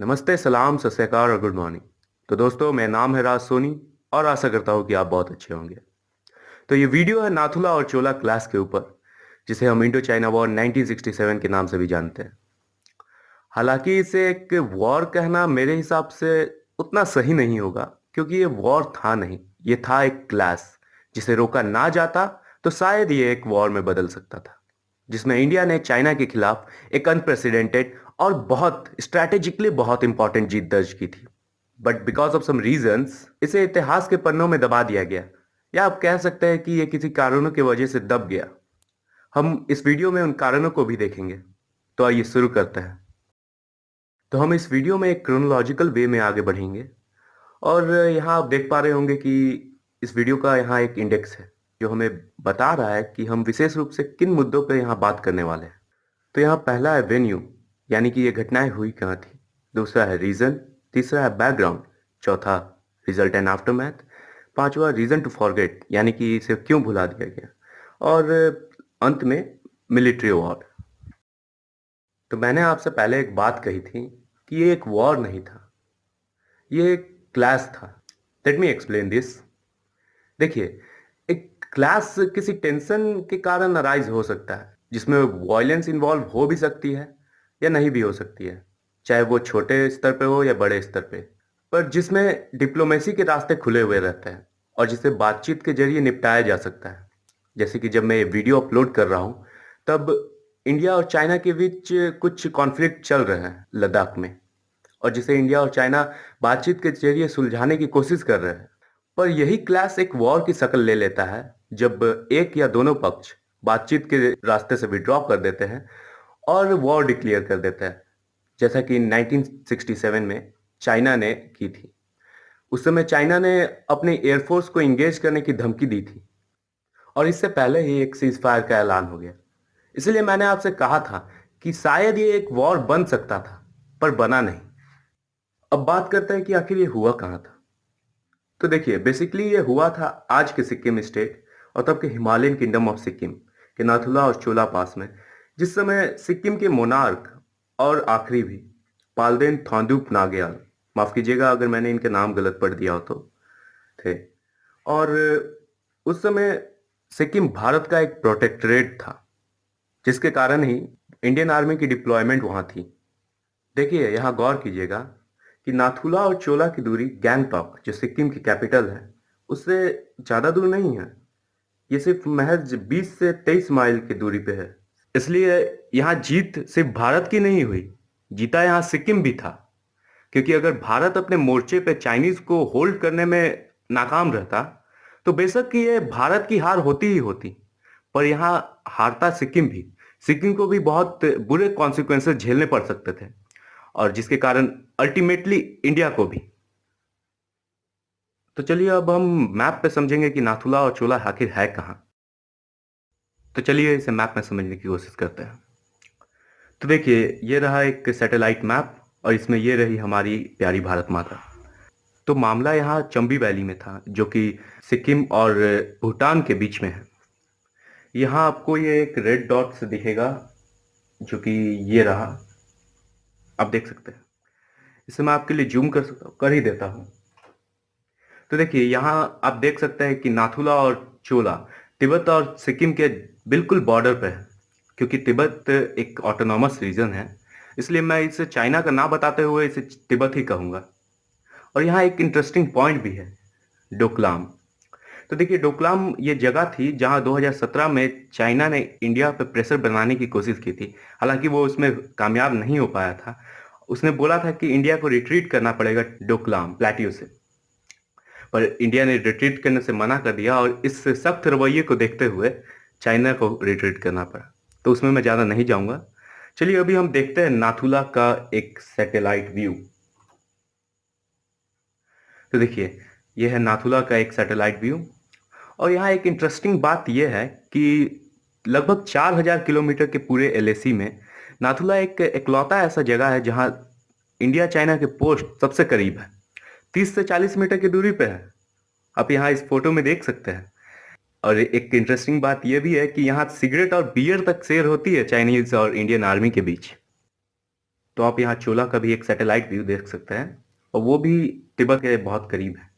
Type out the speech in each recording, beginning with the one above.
नमस्ते, सलाम, सत श्री अकाल और गुड मॉर्निंग। तो दोस्तों, मेरा नाम है राज सोनी और आशा करता हूँ कि आप बहुत अच्छे होंगे। तो ये वीडियो है नाथुला और चोला क्लास के ऊपर, जिसे हम इंडो चाइना वॉर 1967 के नाम से भी जानते हैं। हालांकि इसे एक वॉर कहना मेरे हिसाब से उतना सही नहीं होगा, क्योंकि ये वॉर था नहीं, ये था एक क्लास। जिसे रोका ना जाता तो शायद ये एक वॉर में बदल सकता था, जिसमें इंडिया ने चाइना के खिलाफ एक अनप्रेसिडेंटेड और बहुत स्ट्रैटेजिकली बहुत इंपॉर्टेंट जीत दर्ज की थी। But because of some reasons इसे इतिहास के पन्नों में दबा दिया गया, या आप कह सकते हैं कि ये किसी कारणों की वजह से दब गया। हम इस वीडियो में उन कारणों को भी देखेंगे। तो आइए शुरू करते हैं। तो हम इस वीडियो में एक क्रोनोलॉजिकल वे में आगे बढ़ेंगे, और यहाँ आप देख पा रहे होंगे कि इस वीडियो का यहाँ एक इंडेक्स है, जो हमें बता रहा है कि हम विशेष रूप से किन मुद्दों पर यहाँ बात करने वाले हैं। तो यहाँ पहला है वेन्यू, यानी कि ये घटनाएं हुई कहाँ थी। दूसरा है रीजन। तीसरा है बैकग्राउंड। चौथा रिजल्ट एंड आफ्टरमैथ। पांचवा रीजन टू फॉरगेट, यानी कि इसे क्यों भुला दिया गया। और अंत में मिलिट्री अवार्ड। तो मैंने आपसे पहले एक बात कही थी कि ये एक वॉर नहीं था, ये एक क्लास था। Let me explain this. देखिए, एक क्लास किसी टेंशन के कारण अराइज हो सकता है, जिसमें वॉयलेंस इन्वॉल्व हो भी सकती है या नहीं भी हो सकती है, चाहे वो छोटे स्तर पे हो या बड़े स्तर पे, पर जिसमें डिप्लोमेसी के रास्ते खुले हुए रहते हैं और जिसे बातचीत के जरिए निपटाया जा सकता है। जैसे कि जब मैं ये वीडियो अपलोड कर रहा हूँ, तब इंडिया और चाइना के बीच कुछ कॉन्फ्लिक्ट चल रहे हैं लद्दाख में, और जिसे इंडिया और चाइना बातचीत के जरिए सुलझाने की कोशिश कर रहे हैं। पर यही क्लैश एक वॉर की शक्ल ले लेता है, जब एक या दोनों पक्ष बातचीत के रास्ते से विड्रॉ कर देते हैं और वॉर डिक्लेयर कर देते हैं, जैसा कि 1967 में चाइना ने की थी। उस समय चाइना ने अपने एयरफोर्स को इंगेज करने की धमकी दी थी, और इससे पहले ही एक सीज फायर का ऐलान हो गया। इसलिए मैंने आपसे कहा था कि शायद ये एक वॉर बन सकता था, पर बना नहीं। अब बात करते हैं कि आखिर ये हुआ कहाँ था। तो देखिए, बेसिकली ये हुआ था आज के सिक्किम स्टेट और तब के हिमालयन किंगडम ऑफ सिक्किम के नाथुला और चोला पास में, जिस समय सिक्किम के मोनार्क और आखिरी भी पालदेन थोंदुप नागयाल, माफ कीजिएगा अगर मैंने इनके नाम गलत पढ़ दिया हो तो, थे। और उस समय सिक्किम भारत का एक प्रोटेक्टरेट था, जिसके कारण ही इंडियन आर्मी की डिप्लॉयमेंट वहां थी। देखिए, यहाँ गौर कीजिएगा कि नाथुला और चोला की दूरी गैंगटॉक, जो सिक्किम की कैपिटल है, उससे ज्यादा दूर नहीं है। ये सिर्फ महज 20 से 23 माइल की दूरी पे है। इसलिए यहाँ जीत सिर्फ भारत की नहीं हुई, जीता यहाँ सिक्किम भी था। क्योंकि अगर भारत अपने मोर्चे पे चाइनीज को होल्ड करने में नाकाम रहता, तो बेशक कि ये भारत की हार होती ही होती, पर यहाँ हारता सिक्किम भी। सिक्किम को भी बहुत बुरे कॉन्सिक्वेंसेस झेलने पड़ सकते थे, और जिसके कारण अल्टीमेटली इंडिया को भी। तो चलिए, अब हम मैप पे समझेंगे कि नाथुला और चोला आखिर है कहाँ। तो चलिए इसे मैप में समझने की कोशिश करते हैं। तो देखिए, ये रहा एक सैटेलाइट मैप, और इसमें ये रही हमारी प्यारी भारत माता। तो मामला यहाँ चंबी वैली में था, जो कि सिक्किम और भूटान के बीच में है। यहाँ आपको ये एक रेड डॉट से दिखेगा, जो कि ये रहा, आप देख सकते हैं। इसे मैं आपके लिए जूम कर सकता हूँ, कर ही देता हूँ। तो देखिए, यहाँ आप देख सकते हैं कि नाथुला और चोला तिब्बत और सिक्किम के बिल्कुल बॉर्डर पे है। क्योंकि तिब्बत एक ऑटोनॉमस रीजन है, इसलिए मैं इसे चाइना का ना बताते हुए इसे तिब्बत ही कहूंगा। और यहाँ एक इंटरेस्टिंग पॉइंट भी है, डोकलाम। तो देखिए, डोकलाम ये जगह थी जहां 2017 में चाइना ने इंडिया पे प्रेशर बनाने की कोशिश की थी। हालांकि वो उसमें कामयाब नहीं हो पाया था। उसने बोला था कि इंडिया को रिट्रीट करना पड़ेगा डोकलाम प्लेट्यू से, पर इंडिया ने रिट्रीट करने से मना कर दिया, और इस सख्त रवैये को देखते हुए चाइना को रिट्रीट करना पड़ा। तो उसमें मैं ज़्यादा नहीं जाऊंगा। चलिए, अभी हम देखते हैं नाथुला का एक सैटेलाइट व्यू। तो देखिए, यह है नाथुला का एक सैटेलाइट व्यू। और यहाँ एक इंटरेस्टिंग बात यह है कि लगभग 4000 किलोमीटर के पूरे एलएसी में नाथुला एक इकलौता ऐसा जगह है जहाँ इंडिया चाइना के पोस्ट सबसे करीब है। 30 से 40 मीटर की दूरी पे है। आप यहाँ इस फोटो में देख सकते हैं। और एक इंटरेस्टिंग बात यह भी है कि यहाँ सिगरेट और बियर तक शेयर होती है चाइनीज और इंडियन आर्मी के बीच। तो आप यहाँ चोला का भी एक सैटेलाइट व्यू देख सकते हैं और वो भी तिब्बत के बहुत करीब है।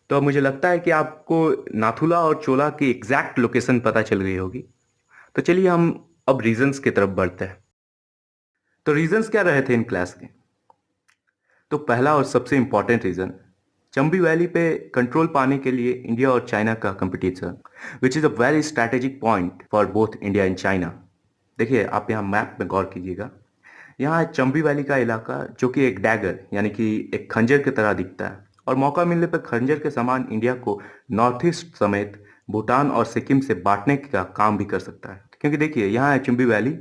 तो अब मुझे लगता है कि आपको नाथुला और चोला की एग्जैक्ट लोकेशन पता चल गई होगी। तो चलिए हम अब रीजंस की तरफ बढ़ते हैं। तो रीजंस क्या रहे थे इन क्लास के? तो पहला और सबसे इंपॉर्टेंट रीजन, चंबी वैली पे कंट्रोल पाने के लिए इंडिया और चाइना का competition, which is a very strategic point for both India and China. देखिए आप यहाँ मैप में गौर कीजिएगा, यहाँ है चंबी वैली का इलाका जो कि एक डैगर यानी कि एक खंजर की तरह दिखता है और मौका मिलने पर खंजर के समान इंडिया को नॉर्थ ईस्ट समेत भूटान और सिक्किम से बांटने का काम भी कर सकता है। क्योंकि देखिए यहाँ है चंबी वैली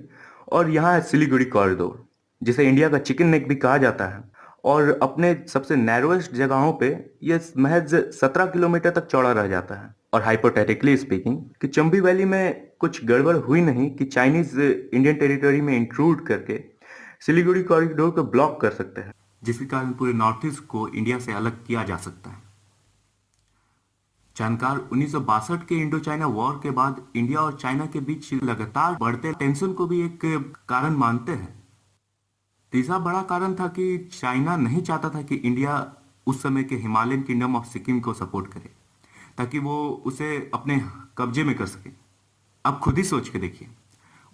और यहाँ है सिलीगुड़ी कॉरिडोर, जिसे इंडिया का चिकन नेक भी कहा जाता है। और अपने सबसे नैरोएस्ट जगहों पे ये महज 17 किलोमीटर तक चौड़ा रह जाता है। और हाइपोथेटिकली स्पीकिंग कि चंबी वैली में कुछ गड़बड़ हुई नहीं कि चाइनीज इंडियन टेरिटरी में इंट्रूड करके सिलीगुड़ी कॉरिडोर को ब्लॉक कर सकते हैं, जिसके कारण पूरे नॉर्थ ईस्ट को इंडिया से अलग किया जा सकता है। जानकार 1962 के इंडो चाइना वॉर के बाद इंडिया और चाइना के बीच लगातार बढ़ते टेंशन को भी एक कारण मानते हैं। तीसरा बड़ा कारण था कि चाइना नहीं चाहता था कि इंडिया उस समय के हिमालयन किंगडम ऑफ सिक्किम को सपोर्ट करे ताकि वो उसे अपने कब्जे में कर सके। अब खुद ही सोच के देखिए,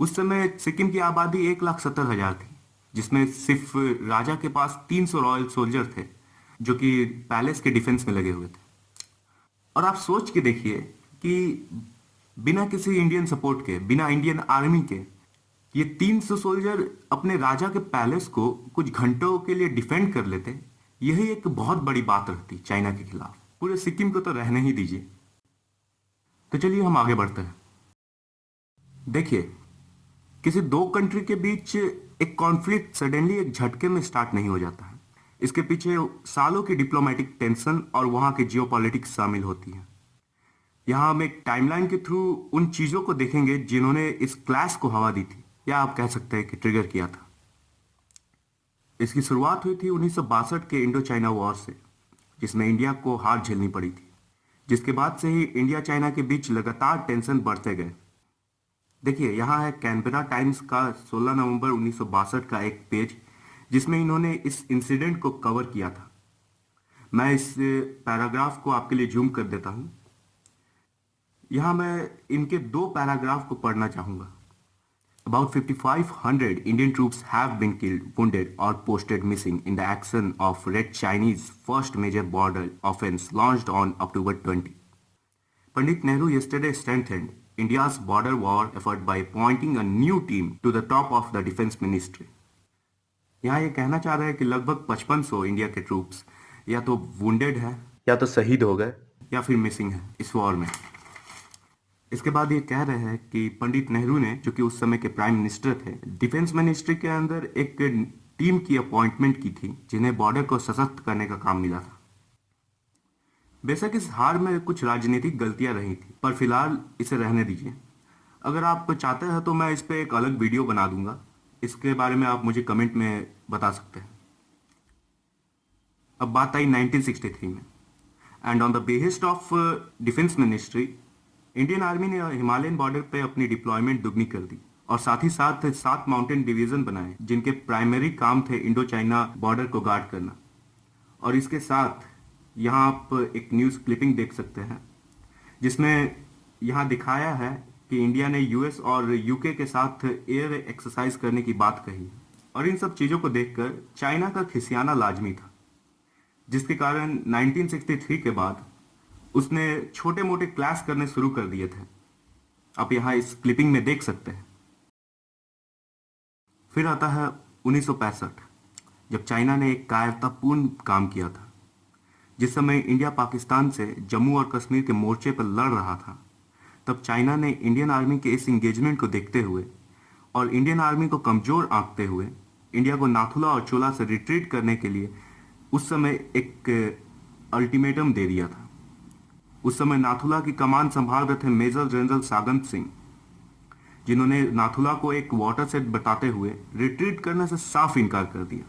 उस समय सिक्किम की आबादी 1,70,000 थी, जिसमें सिर्फ राजा के पास 300 रॉयल सोल्जर थे जो कि पैलेस के डिफेंस में लगे हुए थे। और आप सोच के देखिए कि बिना किसी इंडियन सपोर्ट के, बिना इंडियन आर्मी के, ये 300 सोल्जर अपने राजा के पैलेस को कुछ घंटों के लिए डिफेंड कर लेते। यही एक बहुत बड़ी बात रहती चाइना के खिलाफ। पूरे सिक्किम को तो रहने ही दीजिए। तो चलिए हम आगे बढ़ते हैं। देखिए, किसी दो कंट्री के बीच एक कॉन्फ्लिक्ट सडनली एक झटके में स्टार्ट नहीं हो जाता है। इसके पीछे सालों की डिप्लोमेटिक टेंशन और वहां के जियोपॉलिटिक्स शामिल होती है। यहाँ हम एक टाइमलाइन के थ्रू उन चीजों को देखेंगे जिन्होंने इस क्लैश को हवा दी थी, या आप कह सकते हैं कि ट्रिगर किया था। इसकी शुरुआत हुई थी 1962 के इंडो चाइना वॉर से, जिसमें इंडिया को हार झेलनी पड़ी थी, जिसके बाद से ही इंडिया चाइना के बीच लगातार टेंशन बढ़ते गए। देखिए यहाँ है कैनबरा टाइम्स का 16 नवंबर 1962 का एक पेज, जिसमें इन्होंने इस इंसिडेंट को कवर किया था। मैं इस पैराग्राफ को आपके लिए जूम कर देता हूं। यहां मैं इनके दो पैराग्राफ को पढ़ना चाहूंगा। About 5,500 Indian troops have been killed, wounded, or posted missing in the action of Red Chinese first major border offense launched on October 20. Pandit Nehru yesterday strengthened India's border war effort by appointing a new team to the top of the defense ministry. यहाँ ये कहना चाह रहे हैं कि लगभग 5500 India के troops या तो वुंडेड है, या तो शहीद हो गए, या फिर मिसिंग है इस वॉर में। इसके बाद ये कह रहे हैं कि पंडित नेहरू ने, जो कि उस समय के प्राइम मिनिस्टर थे, डिफेंस मिनिस्ट्री के अंदर एक टीम की अपॉइंटमेंट की थी जिन्हें बॉर्डर को सशक्त करने का काम मिला था। बेशक इस हार में कुछ राजनीतिक गलतियां रही थी, पर फिलहाल इसे रहने दीजिए। अगर आप चाहते हैं तो मैं इस पे एक अलग वीडियो बना दूंगा, इसके बारे में आप मुझे कमेंट में बता सकते हैं। अब बात आई 1963 में, and on the behest of defence ministry, Indian army ने हिमालयन बॉर्डर पे अपनी डिप्लॉयमेंट दुगनी कर दी और साथ ही साथ 7 माउंटेन डिवीजन बनाए जिनके प्राइमरी काम थे इंडो चाइना बॉर्डर को गार्ड करना। और इसके साथ यहाँ आप एक न्यूज़ क्लिपिंग देख सकते हैं, जिसमें यहाँ दिखाया है कि इंडिया ने यूएस और यूके के साथ एयर एक्सरसाइज करने की बात कही। और इन सब चीज़ों को देखकर चाइना का खिसियाना लाजमी था, जिसके कारण 1963 के बाद उसने छोटे मोटे क्लैश करने शुरू कर दिए थे। आप यहाँ इस क्लिपिंग में देख सकते हैं। फिर आता है 1965, जब चाइना ने एक कायरतापूर्ण काम किया था। जिस समय इंडिया पाकिस्तान से जम्मू और कश्मीर के मोर्चे पर लड़ रहा था, तब चाइना ने इंडियन आर्मी के इस इंगेजमेंट को देखते हुए और इंडियन आर्मी को कमजोर आंकते हुए इंडिया को नाथुला और चोला से रिट्रीट करने के लिए उस समय एक अल्टीमेटम दे दिया था। उस समय नाथुला की कमान संभाल रहे थे मेजर जनरल सागंत सिंह, जिन्होंने नाथुला को एक वाटर सेट बताते हुए रिट्रीट करने से साफ इनकार कर दिया,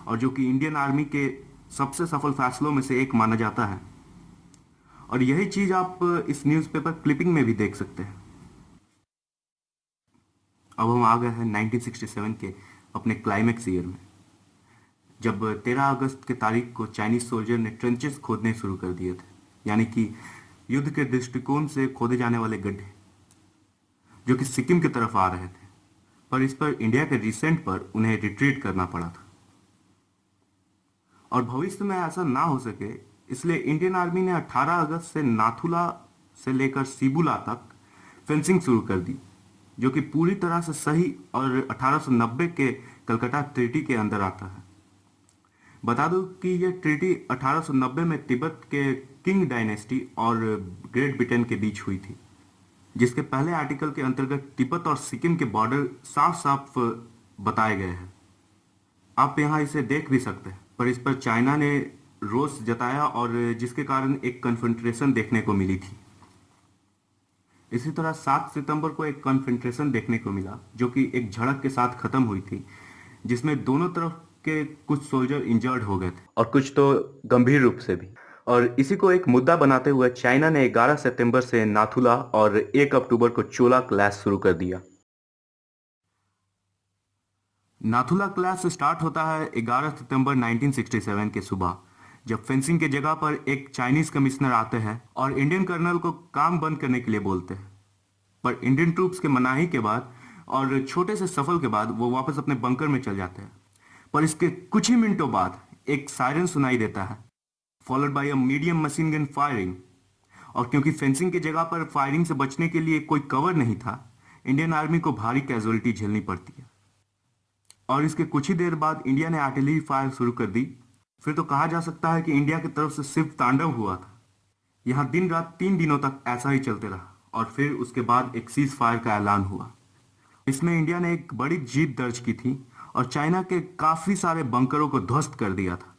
और जो कि इंडियन आर्मी के सबसे सफल फैसलों में से एक माना जाता है। और यही चीज आप इस न्यूज़पेपर क्लिपिंग में भी देख सकते हैं। अब हम आ गए हैं 1967 के अपने क्लाइमेक्स ईयर में, जब 13 अगस्त के तारीख को चाइनीज सोल्जर ने ट्रेंचेस खोदने शुरू कर दिए थे, यानी कि युद्ध के दृष्टिकोण से खोदे जाने वाले गड्ढे, जो कि सिक्किम की तरफ आ रहे थे। पर इस पर इंडिया के रिसेंट पर उन्हें रिट्रीट करना पड़ा था, और भविष्य में ऐसा ना हो सके इसलिए इंडियन आर्मी ने 18 अगस्त से नाथुला से लेकर सिबुला तक फेंसिंग शुरू कर दी, जो कि पूरी तरह से सही और 1890 के कलकत्ता ट्रीटी के अंदर आता है। बता दूं कि यह ट्रीटी 1890 में तिब्बत के किंग डायनेस्टी और ग्रेट ब्रिटेन के बीच हुई थी, जिसके पहले आर्टिकल के अंतर्गत तिब्बत और सिक्किम के बॉर्डर साफ साफ बताए गए हैं। आप यहाँ इसे देख भी सकते हैं, पर इस पर चाइना ने रोष जताया और जिसके कारण एक कन्फ्रंटेशन देखने को मिली थी। इसी तरह 7 सितंबर को एक कन्फ्रंटेशन देखने को मिला, जो कि एक झड़प के साथ खत्म हुई थी, जिसमें दोनों तरफ के कुछ सोल्जर इंजर्ड हो गए थे और कुछ तो गंभीर रूप से भी। और इसी को एक मुद्दा बनाते हुए चाइना ने 11 सितंबर से नाथुला और 1 अक्टूबर को चोला क्लैश शुरू कर दिया। नाथुला क्लैश स्टार्ट होता है 11 सितंबर 1967 के सुबह, जब फेंसिंग के जगह पर एक चाइनीज कमिश्नर आते हैं और इंडियन कर्नल को काम बंद करने के लिए बोलते हैं। पर इंडियन ट्रूप्स के मनाही के बाद और छोटे से सफल के बाद वो वापस अपने बंकर में चल जाते हैं। पर इसके कुछ ही मिनटों बाद एक सायरन सुनाई देता है, followed by a medium machine gun firing. और क्योंकि फेंसिंग की जगह पर फायरिंग से बचने के लिए कोई कवर नहीं था, इंडियन आर्मी को भारी कैजुअलिटी झेलनी पड़ती है। और इसके कुछ ही देर बाद इंडिया ने आर्टिलरी फायर शुरू कर दी। फिर तो कहा जा सकता है कि इंडिया की तरफ से सिर्फ तांडव हुआ था। यहाँ दिन रात 3 दिनों तक ऐसा ही चलते रहा और फिर उसके बाद एक सीज फायर का ऐलान हुआ। इसमें इंडिया ने एक बड़ी जीत दर्ज की थी और चाइना के काफी सारे बंकरों को ध्वस्त कर दिया था।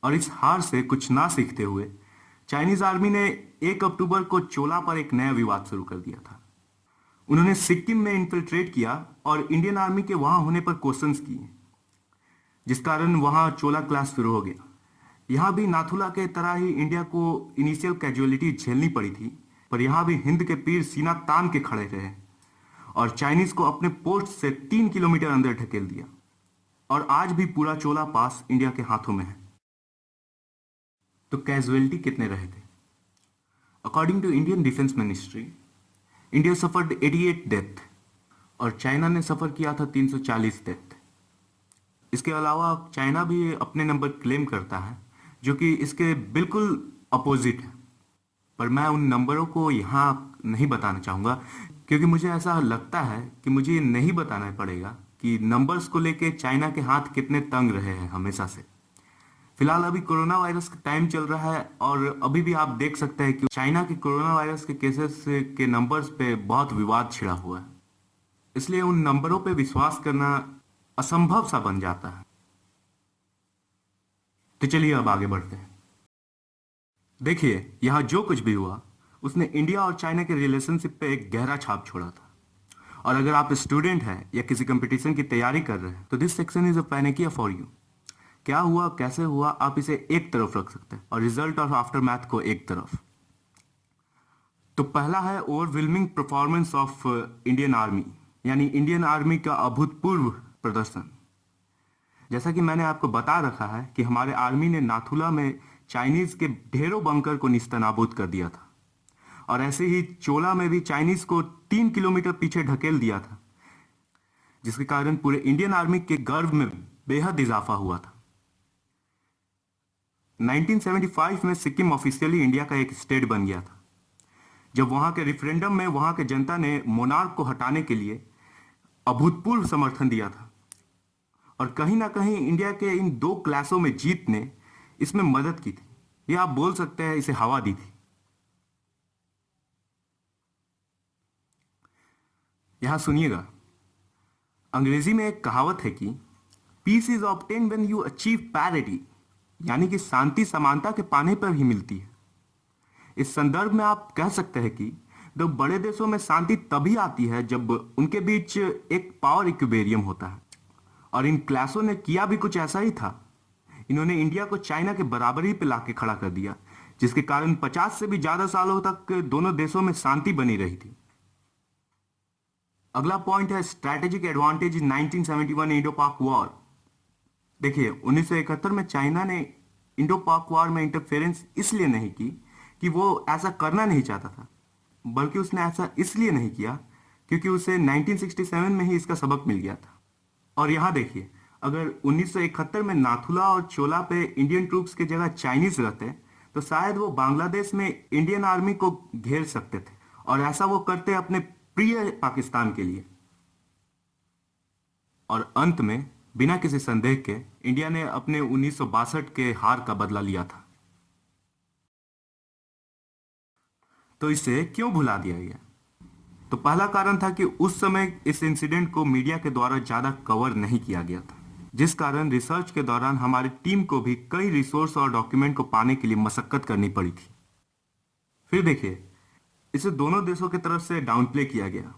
और इस हार से कुछ ना सीखते हुए चाइनीज आर्मी ने 1 अक्टूबर को चोला पर एक नया विवाद शुरू कर दिया था। उन्होंने सिक्किम में इन्फिल्ट्रेट किया और इंडियन आर्मी के वहां होने पर क्वेश्चंस किए, जिस कारण वहां चोला क्लैश शुरू हो गया। यहां भी नाथुला के तरह ही इंडिया को इनिशियल कैजुअलिटी झेलनी पड़ी थी, पर यहां भी हिंद के पीर सीना तान के खड़े रहे और चाइनीज को अपने पोस्ट से 3 किलोमीटर अंदर ढकेल दिया। और आज भी पूरा चोला पास इंडिया के हाथों में है। तो कैजुअलिटी कितने रहे थे? According to Indian defence ministry, India suffered 88 death और चाइना ने सफर किया था 340 डेथ। इसके अलावा चाइना भी अपने नंबर क्लेम करता है, जो कि इसके बिल्कुल अपोजिट है। पर मैं उन नंबरों को यहाँ नहीं बताना चाहूँगा, क्योंकि मुझे ऐसा लगता है कि मुझे नहीं बताना पड़ेगा कि नंबर्स को लेके चाइना के हाथ कितने तंग रहे हैं हमेशा से। फिलहाल अभी कोरोना वायरस का टाइम चल रहा है और अभी भी आप देख सकते हैं कि चाइना के कोरोना वायरस के केसेस के नंबर्स पे बहुत विवाद छिड़ा हुआ है। इसलिए उन नंबरों पे विश्वास करना असंभव सा बन जाता है। तो चलिए अब आगे बढ़ते हैं। देखिए, यहां जो कुछ भी हुआ उसने इंडिया और चाइना के रिलेशनशिप पे एक गहरा छाप छोड़ा था। और अगर आप स्टूडेंट हैं या किसी कंपटीशन की तैयारी कर रहे हैं तो this section is a panacea for you. क्या हुआ, कैसे हुआ, आप इसे एक तरफ रख सकते हैं और रिजल्ट और आफ्टर मैथ को एक तरफ। तो पहला है overwhelming performance of Indian army, यानी इंडियन आर्मी का अभूतपूर्व प्रदर्शन। जैसा कि मैंने आपको बता रखा है कि हमारे आर्मी ने नाथुला में चाइनीज के ढेरों बंकर को निस्तनाबूद कर दिया था, और ऐसे ही चोला में भी चाइनीज को 3 किलोमीटर पीछे ढकेल दिया था, जिसके कारण पूरे इंडियन आर्मी के गर्व में बेहद इजाफा हुआ था। 1975 में सिक्किम ऑफिशियली इंडिया का एक स्टेट बन गया था, जब वहां के रिफरेंडम में वहां के जनता ने मोनार्क को हटाने के लिए अभूतपूर्व समर्थन दिया था। और कहीं ना कहीं इंडिया के इन 2 क्लासों में जीत ने इसमें मदद की थी, या आप बोल सकते हैं इसे हवा दी थी। यहां सुनिएगा, अंग्रेजी में एक कहावत है कि peace is obtain when you achieve parity, यानी कि शांति समानता के पाने पर ही मिलती है। इस संदर्भ में आप कह सकते हैं कि दो बड़े देशों में शांति तभी आती है जब उनके बीच एक पावर इक्विलिब्रियम होता है, और इन क्लासों ने किया भी कुछ ऐसा ही था। इन्होंने इंडिया को चाइना के बराबरी पे लाके खड़ा कर दिया, जिसके कारण 50 से भी ज्यादा सालों तक दोनों देशों में शांति बनी रही थी। अगला पॉइंट है स्ट्रैटेजिक एडवांटेज इन 1971 इंडो पाक वॉर। देखिए 1971 में चाइना ने इंडो पाक वॉर में इंटरफेरेंस इसलिए नहीं की कि वो ऐसा करना नहीं चाहता था, बल्कि उसने ऐसा इसलिए नहीं किया क्योंकि उसे 1967 में ही इसका सबक मिल गया था। और यहां देखिए, अगर 1971 में नाथुला और चोला पे इंडियन ट्रूप्स की जगह चाइनीज रहते तो शायद वो बांग्लादेश में इंडियन आर्मी को घेर सकते थे, और ऐसा वो करते अपने प्रिय पाकिस्तान के लिए। और अंत में बिना किसी संदेह के इंडिया ने अपने 1962 के हार का बदला लिया था। तो इसे क्यों भुला दिया गया? तो पहला कारण था कि उस समय इस इंसिडेंट को मीडिया के द्वारा ज्यादा कवर नहीं किया गया था, जिस कारण रिसर्च के दौरान हमारी टीम को भी कई रिसोर्स और डॉक्यूमेंट को पाने के लिए मशक्कत करनी पड़ी थी। फिर देखिए, इसे दोनों देशों की तरफ से डाउन प्ले किया गया।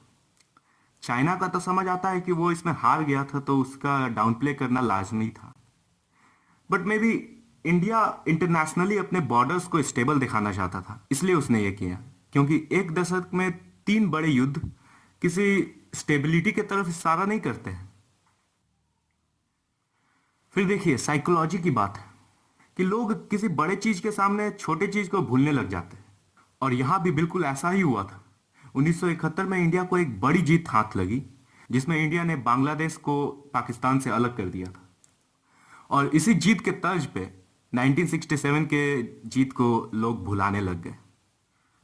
चाइना का तो समझ आता है कि वो इसमें हार गया था, तो उसका डाउन प्ले करना लाजमी था। But may be India internationally अपने बॉर्डर्स को स्टेबल दिखाना चाहता था, इसलिए उसने ये किया। क्योंकि एक दशक में 3 बड़े युद्ध किसी स्टेबिलिटी की तरफ इशारा नहीं करते हैं। फिर देखिए, साइकोलॉजी की बात है कि लोग किसी बड़े चीज के सामने छोटे चीज को भूलने लग जाते हैं, और यहां भी बिल्कुल ऐसा ही हुआ था। 1971 में इंडिया को एक बड़ी जीत हाथ लगी, जिसमें इंडिया ने बांग्लादेश को पाकिस्तान से अलग कर दिया था। और इसी जीत के तर्ज पे 1967 के जीत को लोग भुलाने लग गए,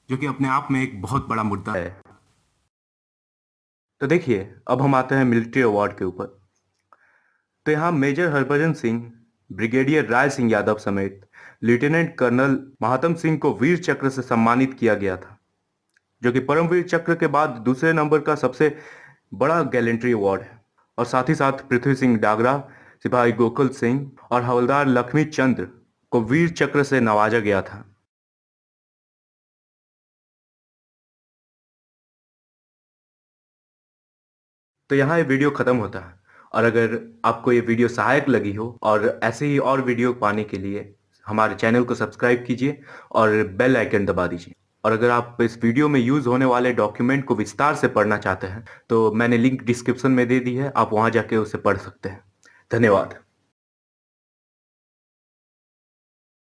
जो कि अपने आप में एक बहुत बड़ा मुद्दा है। तो देखिए, अब हम आते हैं मिलिट्री अवार्ड के ऊपर। तो यहाँ मेजर हरभजन सिंह, ब्रिगेडियर राय सिंह यादव समेत लेफ्टिनेंट कर्नल महात्म सिंह को वीर चक्र से सम्मानित किया गया था, जो कि परमवीर चक्र के बाद दूसरे नंबर का सबसे बड़ा गैलेंट्री अवार्ड है। और साथ ही साथ पृथ्वी सिंह डागरा, सिपाही गोकुल सिंह और हवलदार लक्ष्मी चंद्र को वीर चक्र से नवाजा गया था। तो यहाँ ये वीडियो खत्म होता है। और अगर आपको ये वीडियो सहायक लगी हो और ऐसे ही और वीडियो पाने के लिए हमारे चैनल को सब्सक्राइब कीजिए और बेल आइकन दबा दीजिए। और अगर आप इस वीडियो में यूज होने वाले डॉक्यूमेंट को विस्तार से पढ़ना चाहते हैं तो मैंने लिंक डिस्क्रिप्शन में दे दी है, आप वहां जाके उसे पढ़ सकते हैं। धन्यवाद।